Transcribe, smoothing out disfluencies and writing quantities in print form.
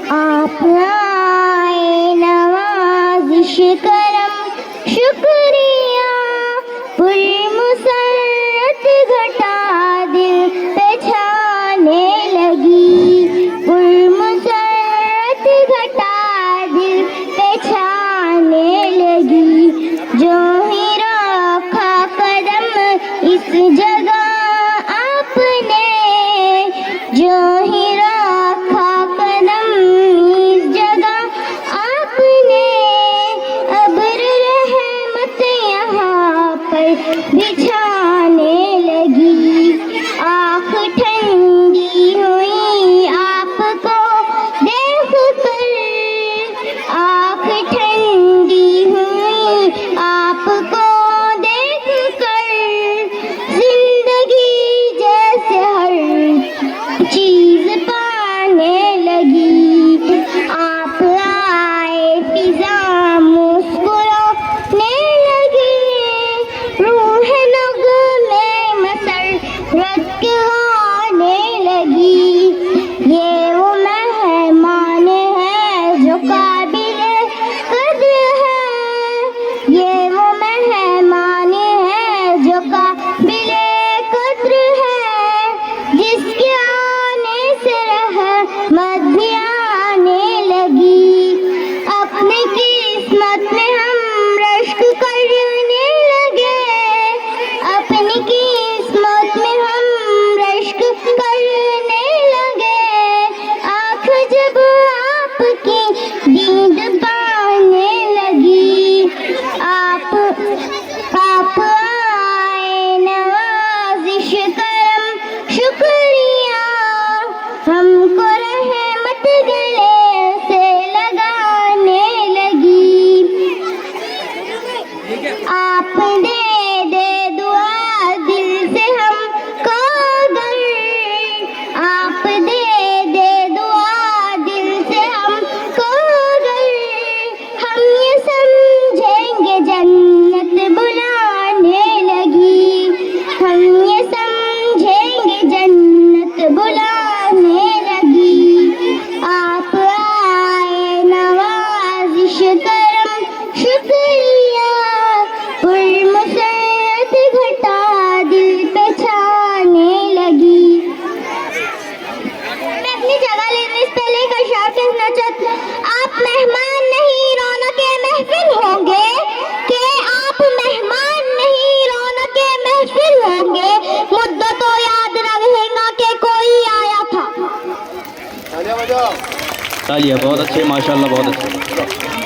آپ آئے نوازش کرم شکریہ پر مسرت گھٹا دل پہ چھانے لگی پر مسرت گھٹا دل پہ چھانے لگی جو ہی رکھا قدم اس جگہ آپ نے جو ہی رکھا قدم اس جگہ آپ نے ابر رحمت یہاں پر بچھانے لگی آنکھ ٹھنڈی ہوئی آپ کو دیکھ کر آنکھ ٹھنڈی ہوئی آپ کو دیکھ کر زندگی جیسے ہر چیز پانے لگی آپ آئے فضا مسکرانے لگی روح نغمے مسرت گانے لگی یہ وہ مہمان ہے جو قابل قدر ہے یہ وہ مہمان ہے جو قابل قدر ہے جس کے آنے سے رحمت بھی آنے لگی اپنے قسمت میں ہم رشک کرنے لگے اپنی قسمت میں ہم رشک کرنے لگے آنکھ جب آپ کی دید پانے لگی آپ آئے نوازش کرم شکریہ ہم کو رحمت گلے سے لگانے لگی آپ دے دے دعا دل سے ہم کو گر آپ دے دے دعا دل سے ہم کو گر ہم یہ سمجھیں گے جنت بلانے لگی ہم یہ سمجھیں گے جنت بلانے لگی آپ آئے نوازش کرم شکریہ پر مسرت گھٹا دل پہ چھانے لگی میں اپنی جگہ لینے سے پہلے ایک اشعار کہنا چاہتی ہوں آپ مہمان نہیں رونق محفل ہوں گے کہ آپ مہمان نہیں رونق محفل ہوں گے مدتوں یاد رہے گا کہ کوئی آیا تھا تالیہ بہت اچھے ماشاءاللہ بہت اچھے